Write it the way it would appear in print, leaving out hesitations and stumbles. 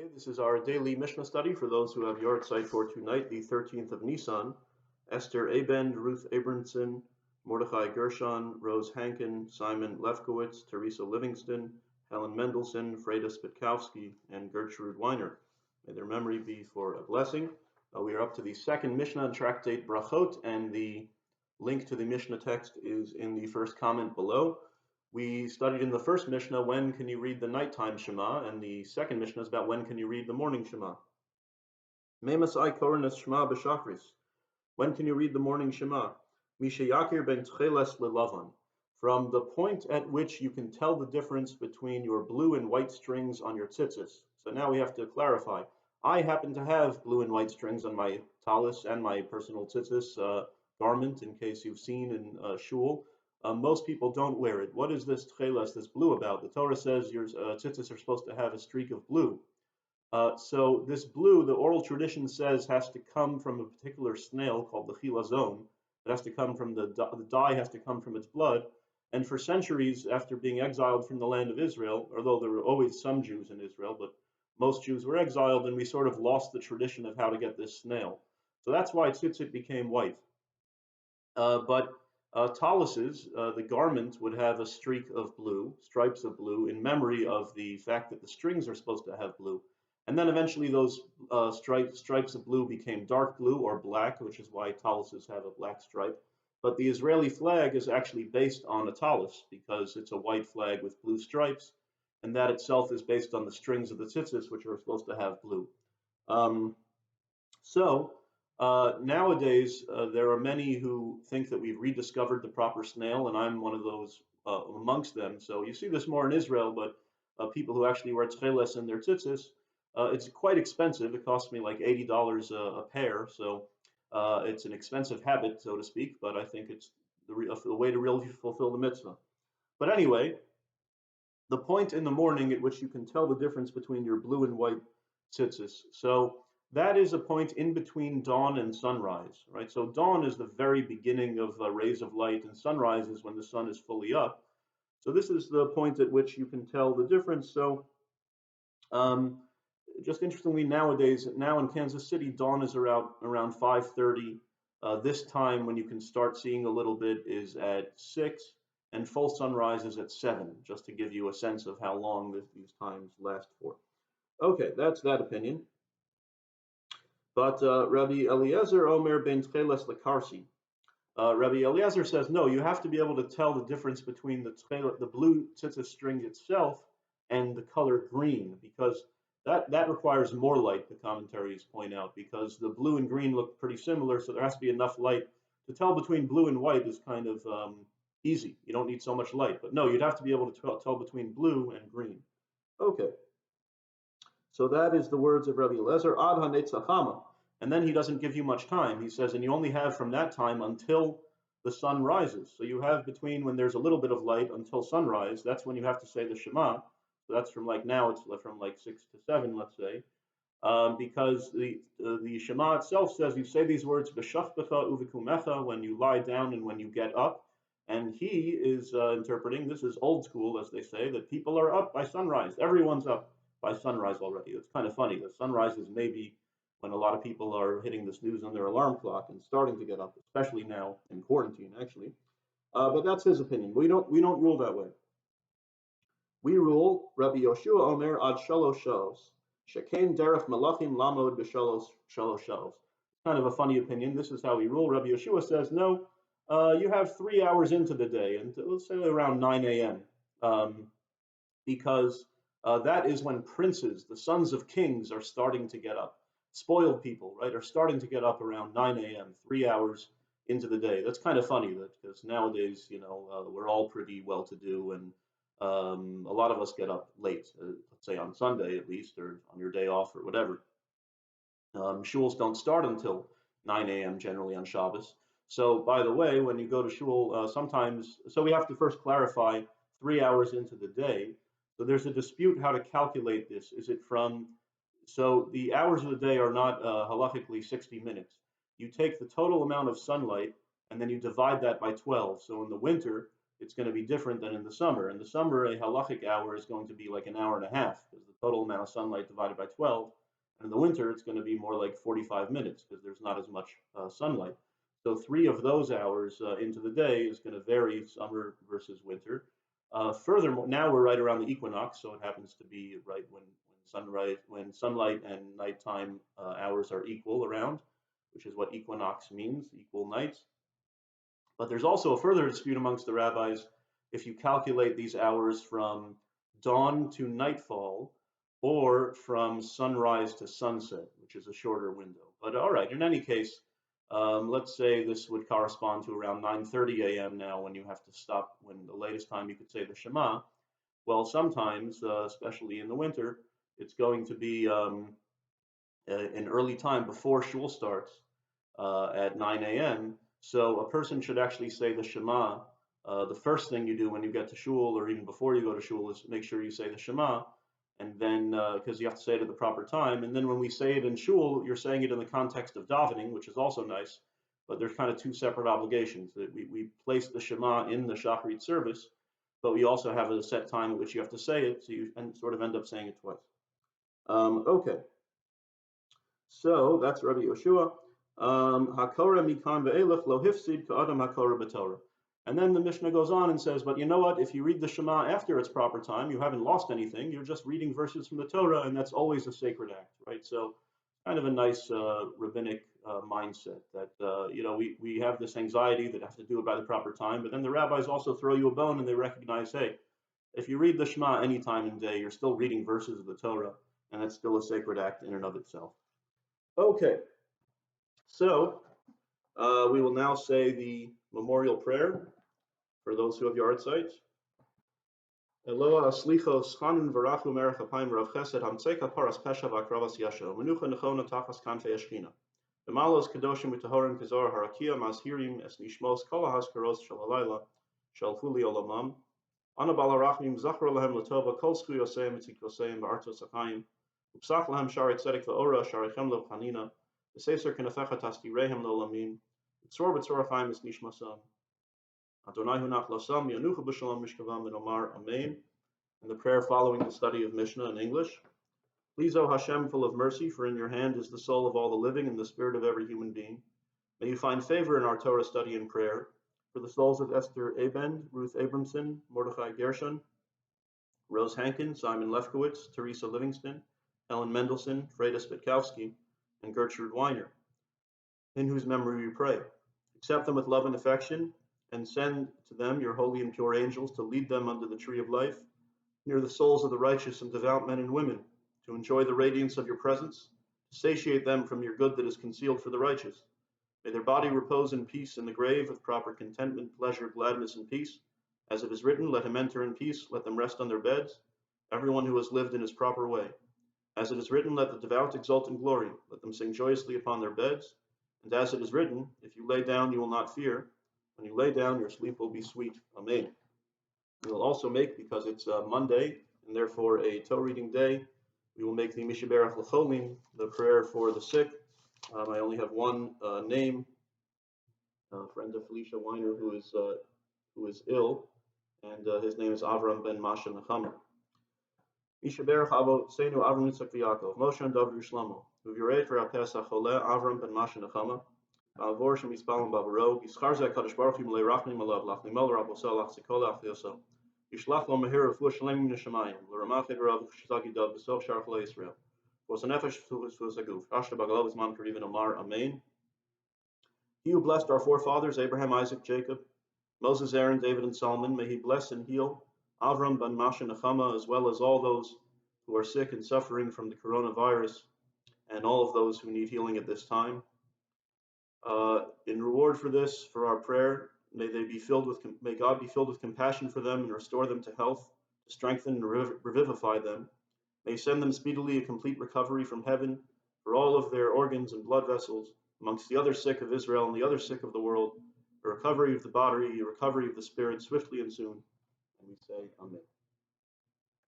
Okay, this is our daily Mishnah study for those who have yard site for tonight, the 13th of Nisan. Esther Abend, Ruth Abramson, Mordechai Gershon, Rose Hankin, Simon Lefkowitz, Teresa Livingston, Helen Mendelson, Freda Spitkowski, and Gertrude Weiner. May their memory be for a blessing. We are up to the second Mishnah in Tractate Brachot, and the link to the Mishnah text is in the first comment below. We studied in the first Mishnah, when can you read the nighttime Shema, and the second Mishnah is about when can you read the morning Shema. Memasai Koranas Shema B'Shachris. When can you read the morning Shema? Mishayakir ben Tcheles Lelavan. From the point at which you can tell the difference between your blue and white strings on your tzitzis. So now we have to clarify. I happen to have blue and white strings on my talis and my personal tzitzis garment, in case you've seen in shul. Most people don't wear it. What is this tcheles, this blue, about? The Torah says your tzitzis are supposed to have a streak of blue. So this blue, the oral tradition says, has to come from a particular snail called the chilazon. It has to come from the dye has to come from its blood. And for centuries, after being exiled from the land of Israel, although there were always some Jews in Israel, but most Jews were exiled, and we sort of lost the tradition of how to get this snail. So that's why tzitzit became white. But talises, the garment, would have a streak of blue, stripes of blue, in memory of the fact that the strings are supposed to have blue. And then eventually those stripes of blue became dark blue or black, which is why talises have a black stripe. But the Israeli flag is actually based on a talis, because it's a white flag with blue stripes, and that itself is based on the strings of the tzitzis, which are supposed to have blue. Nowadays, there are many who think that we've rediscovered the proper snail, and I'm one of those amongst them. So you see this more in Israel, but people who actually wear tcheles in their tzitzis, it's quite expensive. It costs me like $80 a pair, so it's an expensive habit, so to speak, but I think it's the way to really fulfill the mitzvah. But anyway, the point in the morning at which you can tell the difference between your blue and white tzitzis. So that is a point in between dawn and sunrise, right? So dawn is the very beginning of rays of light, and sunrise is when the sun is fully up. So this is the point at which you can tell the difference. So just interestingly, nowadays, now in Kansas City, dawn is around 5:30. This time when you can start seeing a little bit is at 6, and full sunrise is at 7, just to give you a sense of how long these times last for. Okay, that's that opinion. But Rabbi Eliezer Omer ben Tcheles Lekarsi. Rabbi Eliezer says, no, you have to be able to tell the difference between the blue tzitzis string itself and the color green, because that requires more light, the commentaries point out, because the blue and green look pretty similar, so there has to be enough light. To tell between blue and white is kind of easy. You don't need so much light. But no, you'd have to be able to tell between blue and green. Okay. So that is the words of Rabbi Eliezer, Ad hanetzachama. And then he doesn't give you much time. He says, and you only have from that time until the sun rises. So you have between when there's a little bit of light until sunrise. That's when you have to say the Shema. So that's from like now, it's from like 6 to 7, let's say. Because the Shema itself says you say these words, B'shachbecha uvikumecha, when you lie down and when you get up. And he is interpreting, this is old school, as they say, that people are up by sunrise. Everyone's up by sunrise already. It's kind of funny. The sunrise is maybe when a lot of people are hitting the snooze on their alarm clock and starting to get up, especially now in quarantine, actually. But that's his opinion. We don't rule that way. We rule Rabbi Yoshua Omer ad shalosh shalos. Shekain derech malachim lamod b'shalosh shalos. Kind of a funny opinion. This is how we rule. Rabbi Yoshua says, no, you have 3 hours into the day, and let's say around 9 a.m., because that is when princes, the sons of kings, are starting to get up. Spoiled people, right, are starting to get up around 9 a.m., 3 hours into the day. That's kind of funny, because nowadays, we're all pretty well-to-do, and a lot of us get up late, let's say on Sunday at least, or on your day off or whatever. Shuls don't start until 9 a.m. generally on Shabbos. So, by the way, when you go to shul, sometimes, so we have to first clarify 3 hours into the day. So there's a dispute how to calculate this. Is it so the hours of the day are not halachically 60 minutes. You take the total amount of sunlight and then you divide that by 12. So in the winter, it's going to be different than in the summer. In the summer, a halachic hour is going to be like an hour and a half because the total amount of sunlight divided by 12. And in the winter, it's going to be more like 45 minutes because there's not as much sunlight. So 3 of those hours into the day is going to vary summer versus winter. Furthermore, now we're right around the equinox, so it happens to be right when sunlight and nighttime hours are equal around, which is what equinox means, equal nights. But there's also a further dispute amongst the rabbis if you calculate these hours from dawn to nightfall or from sunrise to sunset, which is a shorter window. But all right, in any case, let's say this would correspond to around 9:30 a.m. now when you have to stop, when the latest time you could say the Shema. Well, sometimes, especially in the winter, it's going to be an early time before shul starts at 9 a.m. So a person should actually say the Shema. The first thing you do when you get to shul, or even before you go to shul, is make sure you say the Shema, and then because you have to say it at the proper time. And then when we say it in shul, you're saying it in the context of davening, which is also nice. But there's kind of two separate obligations. That we place the Shema in the Shacharit service, but we also have a set time at which you have to say it, so you sort of end up saying it twice. Okay. So that's Rabbi Yoshua. Hakora mikan ve'elef lo hifsid ka'adam hakora b'Torah. And then the Mishnah goes on and says, but you know what? If you read the Shema after its proper time, you haven't lost anything. You're just reading verses from the Torah, and that's always a sacred act, right? So kind of a nice rabbinic mindset that, we have this anxiety that have to do it by the proper time, but then the rabbis also throw you a bone and they recognize, hey, if you read the Shema any time in the day, you're still reading verses of the Torah, and that's still a sacred act in and of itself. Okay, so we will now say the memorial prayer for those who have yard sites. Eloah aslichos chanun v'rachu merech apayim rav chesed hamtzeka paras pesha v'akravas yasho menucha nechona tachas kanfei eshchina v'malos kadoshim v'tahorim kazor harakia mazhirim es nishmos kol haskaros shel halayla shel chuli olamam ana balarachmim zachar lahem latova kol zchuyoseim v'tzikoseim v'artos achayim upsach lahem shari tzedek v'ora sharichem lo chanina v'seser kenefecha tastirehem lo lamim v'tzor v'tzorachayim es nishmasam Adonai hunach lasam yanucha b'shalom mishkavam and omar amen. And the prayer following the study of Mishnah in English. Please, O Hashem, full of mercy, for in your hand is the soul of all the living and the spirit of every human being. May you find favor in our Torah study and prayer for the souls of Esther Abend, Ruth Abramson, Mordechai Gershon, Rose Hankin, Simon Lefkowitz, Teresa Livingston, Ellen Mendelson, Freda Spitkowski, and Gertrude Weiner, in whose memory we pray. Accept them with love and affection, and send to them your holy and pure angels to lead them under the tree of life, near the souls of the righteous and devout men and women, to enjoy the radiance of your presence, to satiate them from your good that is concealed for the righteous. May their body repose in peace in the grave with proper contentment, pleasure, gladness, and peace. As it is written, let him enter in peace, let them rest on their beds, everyone who has lived in his proper way. As it is written, let the devout exult in glory, let them sing joyously upon their beds. And as it is written, if you lay down, you will not fear. When you lay down, your sleep will be sweet. Amen. We will also make, because it's Monday, and therefore a Torah reading day, we will make the Mishaberach L'cholim, the prayer for the sick. I only have one name, friend of Felicia Weiner, who is ill, and his name is Avram ben Masha Nechama. Mishaberach Avo Seinu Avram Yitzchak v'Yakov, Moshe and David Shlomo, Uvirei for Pesach Choleh Avram ben Masha Nechama. Avor Shem Yispalim Bavaro, Yischar Zeh Kadosh Baruch Hu Melei Rachmim Alav, Lachni Mel Rab Osel Lach Zikol Lach Yoso, Yishlach Lo Mehir Refuah Shalem Min Hashamayim, L'Ramach Rav Shizagi Dov B'Sov Shar Chol Yisrael, was a nefesh Fuhus Aguf, Ashta Bagalav Zman Karivin Omar, Amen. He who blessed our forefathers, Abraham, Isaac, Jacob, Moses, Aaron, David, and Solomon, may he bless and heal Avram ben Masha Nechama, as well as all those who are sick and suffering from the coronavirus, and all of those who need healing at this time. In reward for this, for our prayer, may God be filled with compassion for them and restore them to health, to strengthen and revivify them. May He send them speedily a complete recovery from heaven for all of their organs and blood vessels, amongst the other sick of Israel and the other sick of the world, a recovery of the body, a recovery of the spirit, swiftly and soon. And we say, Amen.